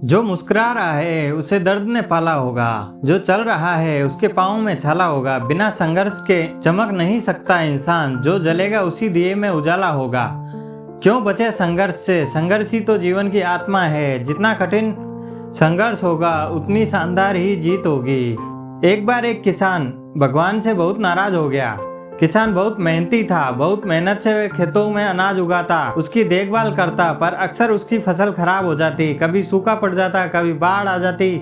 जो मुस्कुरा रहा है उसे दर्द ने पाला होगा। जो चल रहा है उसके पाँव में छाला होगा। बिना संघर्ष के चमक नहीं सकता इंसान। जो जलेगा उसी दिए में उजाला होगा। क्यों बचे संघर्ष से? संघर्ष ही तो जीवन की आत्मा है। जितना कठिन संघर्ष होगा उतनी शानदार ही जीत होगी। एक बार एक किसान भगवान से बहुत नाराज हो गया। किसान बहुत मेहनती था। बहुत मेहनत से वह खेतों में अनाज उगाता, उसकी देखभाल करता, पर अक्सर उसकी फसल खराब हो जाती। कभी सूखा पड़ जाता, कभी बाढ़ आ जाती,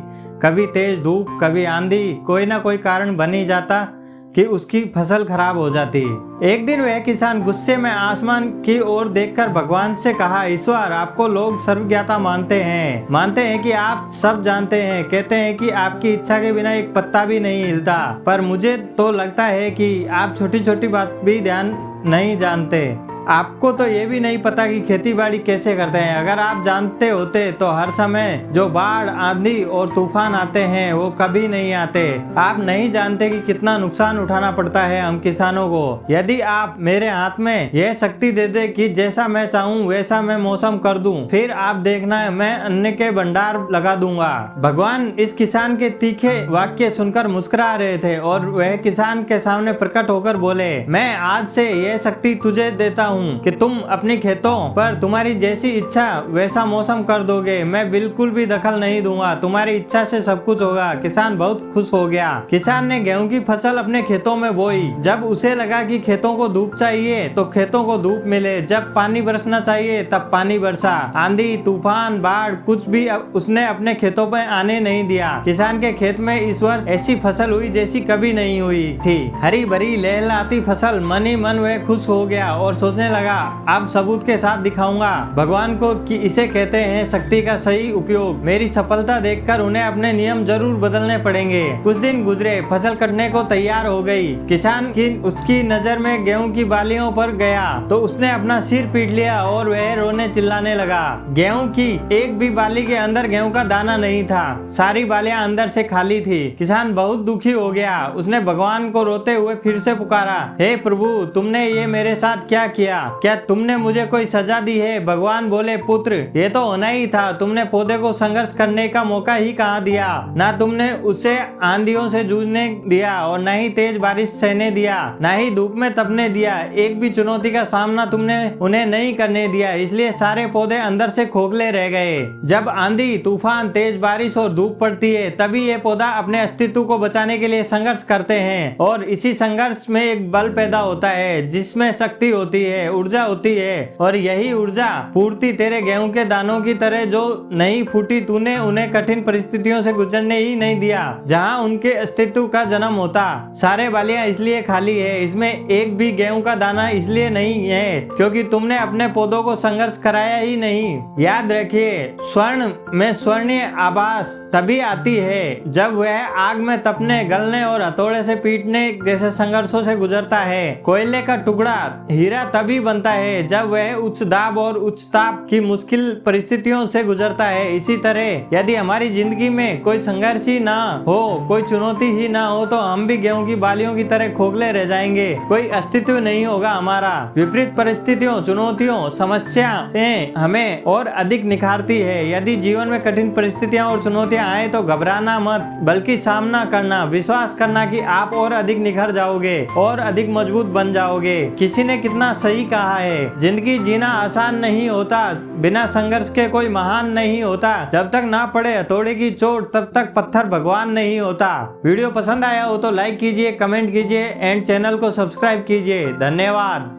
कभी तेज धूप, कभी आंधी। कोई ना कोई कारण बन ही जाता कि उसकी फसल खराब हो जाती। एक दिन वह किसान गुस्से में आसमान की ओर देखकर भगवान से कहा, ईश्वर, आपको लोग सर्वज्ञाता मानते हैं कि आप सब जानते हैं, कहते हैं कि आपकी इच्छा के बिना एक पत्ता भी नहीं हिलता, पर मुझे तो लगता है कि आप छोटी छोटी बात भी ध्यान नहीं जानते। आपको तो ये भी नहीं पता कि खेती बाड़ी कैसे करते हैं। अगर आप जानते होते तो हर समय जो बाढ़, आंधी और तूफान आते हैं वो कभी नहीं आते। आप नहीं जानते कि कितना नुकसान उठाना पड़ता है हम किसानों को। यदि आप मेरे हाथ में यह शक्ति दे दे कि जैसा मैं चाहूँ वैसा मैं मौसम कर दूं, फिर आप देखना मैं अन्न के भंडार लगा दूंगा। भगवान इस किसान के तीखे वाक्य सुनकर मुस्कुरा रहे थे और वह किसान के सामने प्रकट होकर बोले, मैं आज से यह शक्ति तुझे देता हूँ कि तुम अपने खेतों पर तुम्हारी जैसी इच्छा वैसा मौसम कर दोगे। मैं बिल्कुल भी दखल नहीं दूंगा। तुम्हारी इच्छा से सब कुछ होगा। किसान बहुत खुश हो गया। किसान ने गेहूं की फसल अपने खेतों में बोई। जब उसे लगा कि खेतों को धूप चाहिए तो खेतों को धूप मिले, जब पानी बरसना चाहिए तब पानी बरसा। आंधी, तूफान, बाढ़ कुछ भी उसने अपने खेतों पर आने नहीं दिया। किसान के खेत में इस वर्ष ऐसी फसल हुई जैसी कभी नहीं हुई थी। हरी भरी लहलहाती फसल। मन ही मन वह खुश हो गया और सोचने लगा, अब सबूत के साथ दिखाऊंगा भगवान को कि इसे कहते हैं शक्ति का सही उपयोग। मेरी सफलता देखकर उन्हें अपने नियम जरूर बदलने पड़ेंगे। कुछ दिन गुजरे, फसल कटने को तैयार हो गई। किसान की उसकी नजर में गेहूं की बालियों पर गया तो उसने अपना सिर पीट लिया और वह रोने चिल्लाने लगा। गेहूं की एक भी बाली के अंदर गेहूं का दाना नहीं था। सारी बालियां अंदर से खाली थी। किसान बहुत दुखी हो गया। उसने भगवान को रोते हुए फिर से पुकारा, हे प्रभु, तुमने ये मेरे साथ क्या किया? क्या तुमने मुझे कोई सजा दी है? भगवान बोले, पुत्र, ये तो होना ही था। तुमने पौधे को संघर्ष करने का मौका ही कहाँ दिया? ना तुमने उसे आंधियों से जूझने दिया और न ही तेज बारिश सहने दिया, न ही धूप में तपने दिया। एक भी चुनौती का सामना तुमने उन्हें नहीं करने दिया, इसलिए सारे पौधे अंदर से खोखले रह गए। जब आंधी, तूफान, तेज बारिश और धूप पड़ती है तभी ये पौधा अपने अस्तित्व को बचाने के लिए संघर्ष करते हैं और इसी संघर्ष में एक बल पैदा होता है जिसमें शक्ति होती है, ऊर्जा होती है। और यही ऊर्जा पूर्ति तेरे गेहूं के दानों की तरह जो नहीं फूटी, तूने उन्हें कठिन परिस्थितियों से गुजरने ही नहीं दिया जहां उनके अस्तित्व का जन्म होता। सारे बालियां इसलिए खाली है, इसमें एक भी गेहूं का दाना इसलिए नहीं है क्योंकि तुमने अपने पौधों को संघर्ष कराया ही नहीं। याद रखिए, स्वर्ण में स्वर्णीय आभास तभी आती है जब वह आग में तपने, गलने और हथौड़े से पीटने जैसे संघर्षों से गुजरता है। कोयले का टुकड़ा हीरा तभी बनता है जब वह उच्च दाब और उच्च ताप की मुश्किल परिस्थितियों से गुजरता है। इसी तरह यदि हमारी जिंदगी में कोई संघर्ष ही ना हो, कोई चुनौती ही ना हो, तो हम भी गेहूं की बालियों की तरह खोखले रह जाएंगे। कोई अस्तित्व नहीं होगा हमारा। विपरीत परिस्थितियों, चुनौतियों, समस्या से हमें और अधिक निखारती है। यदि जीवन में कठिन परिस्थितियां और चुनौतियां आए तो घबराना मत, बल्कि सामना करना, विश्वास करना कि आप और अधिक निखर जाओगे और अधिक मजबूत बन जाओगे। किसी ने कितना सही कहा है, जिंदगी जीना आसान नहीं होता, बिना संघर्ष के कोई महान नहीं होता। जब तक ना पड़े हथौड़े की चोट तब तक पत्थर भगवान नहीं होता। वीडियो पसंद आया हो तो लाइक कीजिए, कमेंट कीजिए एंड चैनल को सब्सक्राइब कीजिए। धन्यवाद।